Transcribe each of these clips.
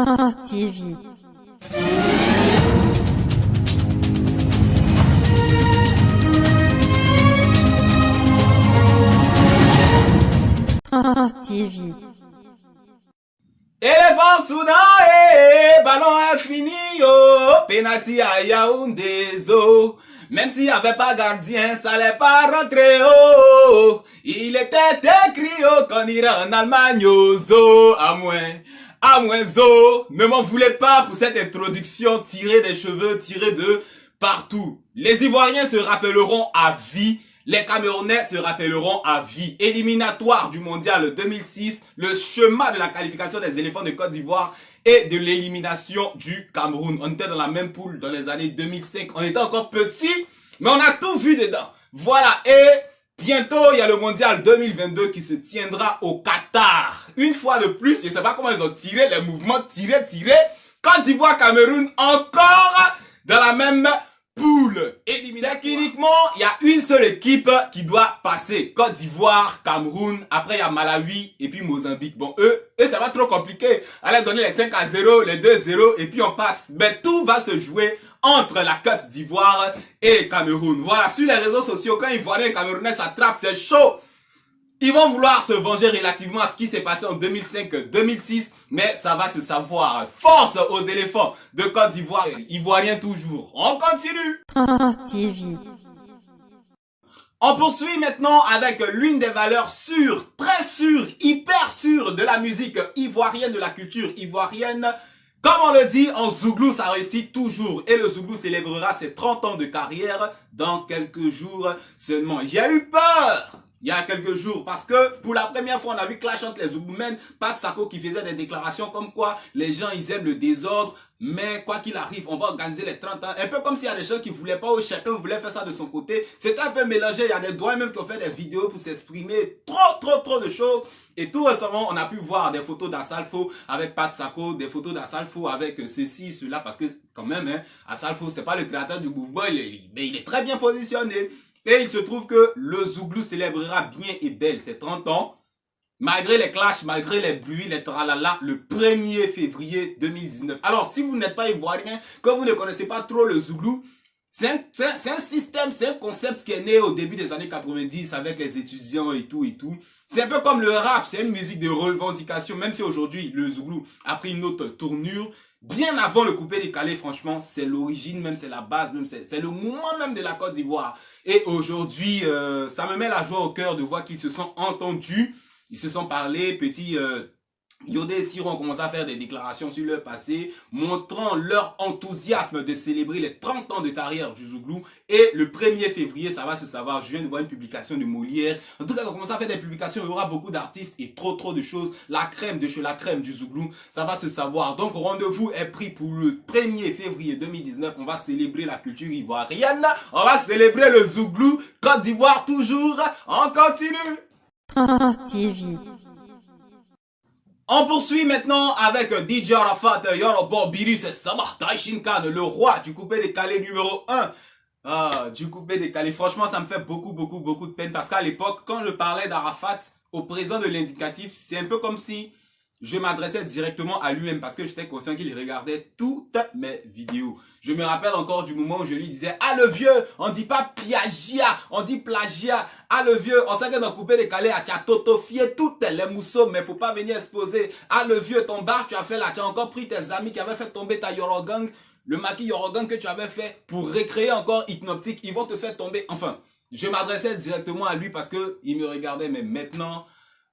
France TV. France TV. Éléphant Soudan, ballon infini, penalty à Yaoundé, même s'il n'y avait pas gardien, ça n'allait pas rentrer, il était écrit, qu'on ira en Allemagne, à moins, ne m'en voulez pas pour cette introduction tirée des cheveux, tirée de partout. Les Ivoiriens se rappelleront à vie. Les Camerounais se rappelleront à vie. Éliminatoire du mondial 2006, le chemin de la qualification des éléphants de Côte d'Ivoire et de l'élimination du Cameroun. On était dans la même poule dans les années 2005. On était encore petits, mais on a tout vu dedans. Voilà, et bientôt, il y a le mondial 2022 qui se tiendra au Qatar. Une fois de plus, je ne sais pas comment ils ont tiré les mouvements, tiré. Côte d'Ivoire, Cameroun, encore dans la même poule. Techniquement, il y a une seule équipe qui doit passer. Côte d'Ivoire, Cameroun, après il y a Malawi et puis Mozambique. Bon, eux, ça va trop compliqué. Allez donner les 5-0, les 2-0 et puis on passe. Mais tout va se jouer entre la Côte d'Ivoire et Cameroun. Voilà, sur les réseaux sociaux, quand Ivoiriens et Camerounais s'attrapent, c'est chaud. Ils vont vouloir se venger relativement à ce qui s'est passé en 2005-2006, mais ça va se savoir. Force aux éléphants de Côte d'Ivoire, Ivoiriens toujours. On continue. France TV. On poursuit maintenant avec l'une des valeurs sûres, très sûres, hyper sûres de la musique ivoirienne, de la culture ivoirienne. Comme on le dit, en Zouglou, ça réussit toujours. Et le Zouglou célébrera ses 30 ans de carrière dans quelques jours seulement. J'ai eu peur il y a quelques jours, parce que pour la première fois, on a vu clash entre les Zougloumen, Pat Sako qui faisait des déclarations comme quoi les gens, ils aiment le désordre, mais quoi qu'il arrive, on va organiser les 30 ans. Un peu comme s'il y a des gens qui voulaient pas, ou chacun voulait faire ça de son côté. C'était un peu mélangé, il y a des doigts même qui ont fait des vidéos pour s'exprimer, trop de choses. Et tout récemment, on a pu voir des photos d'Assalfo avec Pat Sako, des photos d'Assalfo avec ceci, cela, parce que quand même, hein, Assalfo, c'est pas le créateur du mouvement, mais il est très bien positionné. Et il se trouve que le Zouglou célébrera bien et belle ses 30 ans, malgré les clashs, malgré les bruits, les tralala, le 1er février 2019. Alors, si vous n'êtes pas ivoirien, que vous ne connaissez pas trop le Zouglou, c'est un système, c'est un concept qui est né au début des années 90 avec les étudiants et tout. C'est un peu comme le rap, c'est une musique de revendication, même si aujourd'hui, le Zouglou a pris une autre tournure. Bien avant le coupé décalé, franchement, c'est l'origine même, c'est la base même, c'est le mouvement même de la Côte d'Ivoire. Et aujourd'hui, ça me met la joie au cœur de voir qu'ils se sont entendus, ils se sont parlé, petit Yodé et Siro ont commencé à faire des déclarations sur leur passé, montrant leur enthousiasme de célébrer les 30 ans de carrière du Zouglou. Et le 1er février, ça va se savoir, je viens de voir une publication de Molière. En tout cas, on commence à faire des publications, il y aura beaucoup d'artistes et trop de choses. La crème de chez la crème du Zouglou, ça va se savoir. Donc, rendez-vous est pris pour le 1er février 2019. On va célébrer la culture ivoirienne, on va célébrer le Zouglou, Côte d'Ivoire toujours, on continue. France TV. On poursuit maintenant avec DJ Arafat, Yorobo Biris Samar Taishinkan, le roi du coupé décalé numéro 1. Ah, du coupé décalé. Franchement, ça me fait beaucoup de peine parce qu'à l'époque, quand je parlais d'Arafat au présent de l'indicatif, c'est un peu comme si je m'adressais directement à lui-même parce que j'étais conscient qu'il regardait toutes mes vidéos. Je me rappelle encore du moment où je lui disais « Ah le vieux, on dit pas plagiat, on dit plagiat. Ah le vieux, on sait que dans coupé décalé, tu as totofié toutes les mousseaux, mais faut pas venir exposer. Ah le vieux, ton bar tu as fait là, tu as encore pris tes amis qui avaient fait tomber ta Yorogang, le maquis Yorogang que tu avais fait pour recréer encore Hypnotique, ils vont te faire tomber. » Enfin, je m'adressais directement à lui parce que il me regardait, mais maintenant...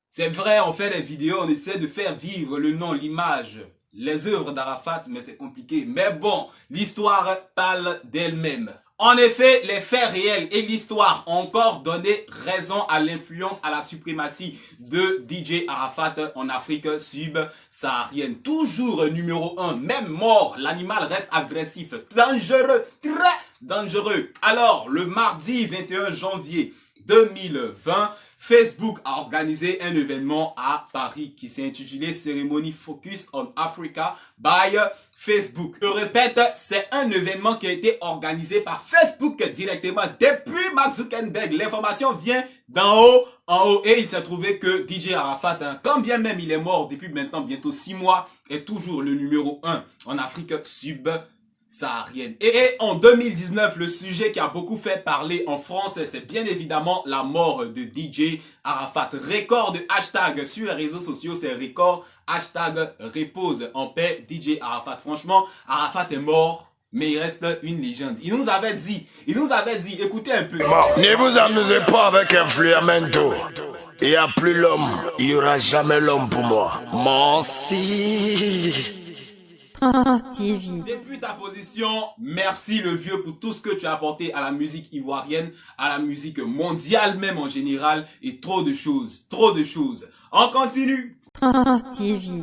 C'est vrai, on fait des vidéos, on essaie de faire vivre le nom, l'image, les œuvres d'Arafat, mais c'est compliqué. Mais bon, l'histoire parle d'elle-même. En effet, les faits réels et l'histoire ont encore donné raison à l'influence, à la suprématie de DJ Arafat en Afrique subsaharienne. Toujours numéro 1, même mort, l'animal reste agressif, dangereux, très dangereux. Alors, le mardi 21 janvier 2020, Facebook a organisé un événement à Paris qui s'est intitulé Cérémonie Focus on Africa by Facebook. Je répète, c'est un événement qui a été organisé par Facebook directement depuis Mark Zuckerberg. L'information vient d'en haut, en haut, et il s'est trouvé que DJ Arafat, quand bien même il est mort depuis maintenant bientôt 6 mois, est toujours le numéro 1 en Afrique subsaharienne. Et en 2019, le sujet qui a beaucoup fait parler en France, c'est bien évidemment la mort de DJ Arafat. Record de hashtag sur les réseaux sociaux, c'est record hashtag repose en paix DJ Arafat. Franchement, Arafat est mort, mais il reste une légende. Il nous avait dit, écoutez un peu. Ne vous amusez pas avec Influamento. Il n'y a plus l'homme, il n'y aura jamais l'homme pour moi. Merci. TV. Depuis ta position, merci le vieux pour tout ce que tu as apporté à la musique ivoirienne, à la musique mondiale même en général, et trop de choses. On continue. TV.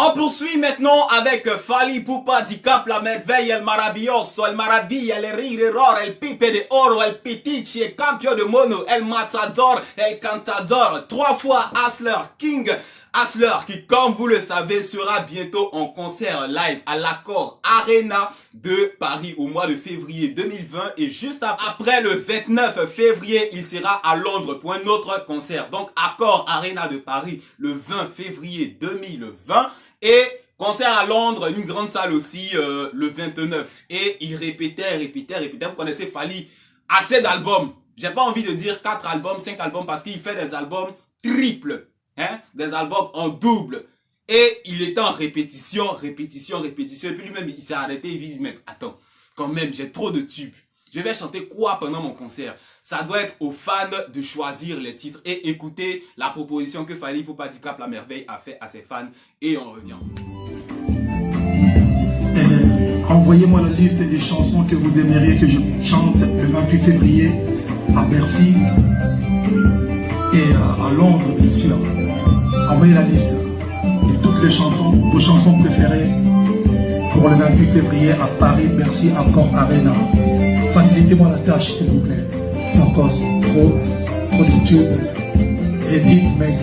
On poursuit maintenant avec Fally Ipupa, Dicap, la merveille, el maravilloso, el maravilla, el rireror, el pipe de oro, el pitichi, el campion de mono, el matador, el cantador, 3 fois Hustler, King Hustler, qui, comme vous le savez, sera bientôt en concert live à l'Accor Arena de Paris au mois de février 2020. Et juste après le 29 février, il sera à Londres pour un autre concert. Donc, Accor Arena de Paris le 20 février 2020. Et concert à Londres, une grande salle aussi, le 29. Et il répétait. Vous connaissez Fally, assez d'albums. J'ai pas envie de dire 4 albums, 5 albums, parce qu'il fait des albums triples. Des albums en double. Et il était en répétition. Et puis lui-même, il s'est arrêté. Il dit, mais attends, quand même, j'ai trop de tubes. Je vais chanter quoi pendant mon concert? Ça doit être aux fans de choisir les titres et écouter la proposition que Fally Ipupa Dicap la merveille a fait à ses fans. Et on revient. Envoyez-moi la liste des chansons que vous aimeriez que je chante le 28 février à Bercy et à Londres, bien sûr. Envoyez la liste de toutes les chansons, vos chansons préférées pour le 28 février à Paris, Bercy, Accor Arena. Facilitez-moi la tâche, s'il vous plaît. Encore trop de tubes. Et dites, mec,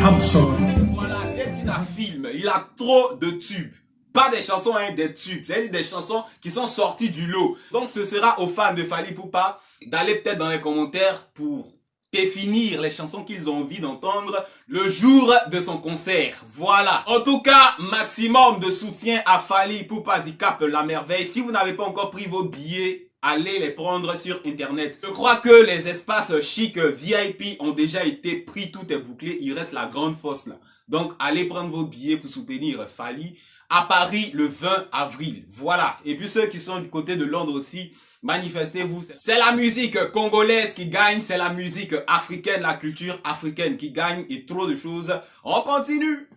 I'm sorry. Voilà, Netina Film, il a trop de tubes. Pas des chansons, des tubes. C'est-à-dire des chansons qui sont sorties du lot. Donc ce sera aux fans de Fally Ipupa d'aller peut-être dans les commentaires pour définir les chansons qu'ils ont envie d'entendre le jour de son concert. Voilà. En tout cas, maximum de soutien à Fally Ipupa Dicap la merveille. Si vous n'avez pas encore pris vos billets, allez les prendre sur internet. Je crois que les espaces chic VIP ont déjà été pris, tout est bouclé. Il reste la grande fosse là. Donc allez prendre vos billets pour soutenir Fally à Paris le 20 avril. Voilà. Et puis ceux qui sont du côté de Londres aussi, manifestez-vous. C'est la musique congolaise qui gagne, c'est la musique africaine, la culture africaine qui gagne et trop de choses. On continue.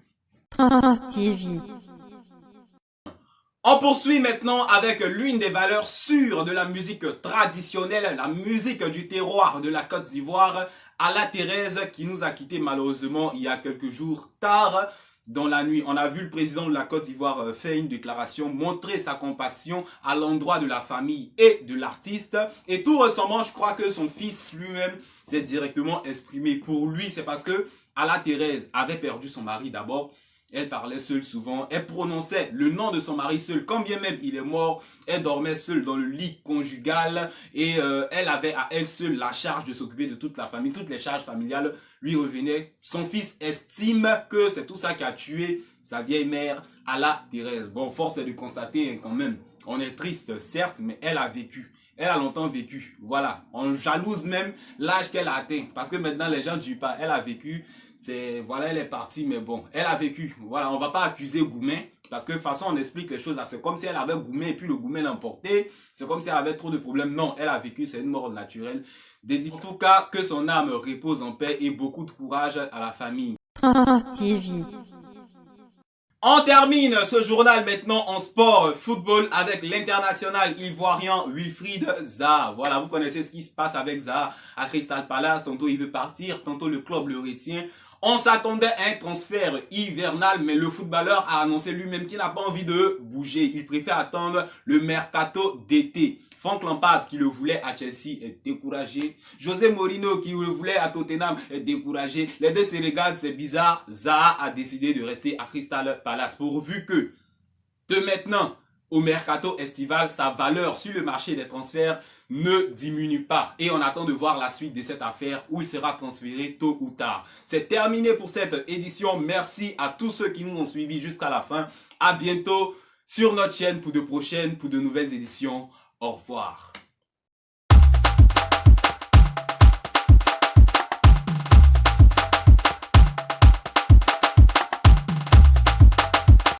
TV. On poursuit maintenant avec l'une des valeurs sûres de la musique traditionnelle, la musique du terroir de la Côte d'Ivoire, Alla Thérèse, qui nous a quittés malheureusement il y a quelques jours tard. Dans la nuit, on a vu le président de la Côte d'Ivoire faire une déclaration, montrer sa compassion à l'endroit de la famille et de l'artiste. Et tout récemment, je crois que son fils lui-même s'est directement exprimé. Pour lui, c'est parce que Alla Thérèse avait perdu son mari d'abord. Elle parlait seule souvent, elle prononçait le nom de son mari seul, quand bien même il est mort, elle dormait seule dans le lit conjugal et elle avait à elle seule la charge de s'occuper de toute la famille, toutes les charges familiales lui revenaient. Son fils estime que c'est tout ça qui a tué sa vieille mère, Alla Thérèse. Bon, force est de constater quand même, on est triste certes, mais elle a vécu. Elle a longtemps vécu, voilà. On jalouse même l'âge qu'elle a atteint. Parce que maintenant, les gens ne disent pas, elle a vécu. C'est, voilà, elle est partie, mais bon, elle a vécu. Voilà, on va pas accuser Goumet. Parce que de toute façon, on explique les choses. C'est comme si elle avait Goumet et puis le Goumet l'a emporté. C'est comme si elle avait trop de problèmes. Non, elle a vécu, c'est une mort naturelle. En tout cas, que son âme repose en paix et beaucoup de courage à la famille. TV. On termine ce journal maintenant en sport football avec l'international ivoirien Wilfried Zaha. Voilà, vous connaissez ce qui se passe avec Zaha à Crystal Palace. Tantôt il veut partir, tantôt le club le retient. On s'attendait à un transfert hivernal, mais le footballeur a annoncé lui-même qu'il n'a pas envie de bouger. Il préfère attendre le mercato d'été. Frank Lampard qui le voulait à Chelsea est découragé. José Mourinho qui le voulait à Tottenham est découragé. Les deux se regardent, c'est bizarre. Zaha a décidé de rester à Crystal Palace pourvu que de maintenant au mercato estival, sa valeur sur le marché des transferts ne diminue pas. Et on attend de voir la suite de cette affaire où il sera transféré tôt ou tard. C'est terminé pour cette édition. Merci à tous ceux qui nous ont suivis jusqu'à la fin. À bientôt sur notre chaîne pour de nouvelles éditions. Au revoir.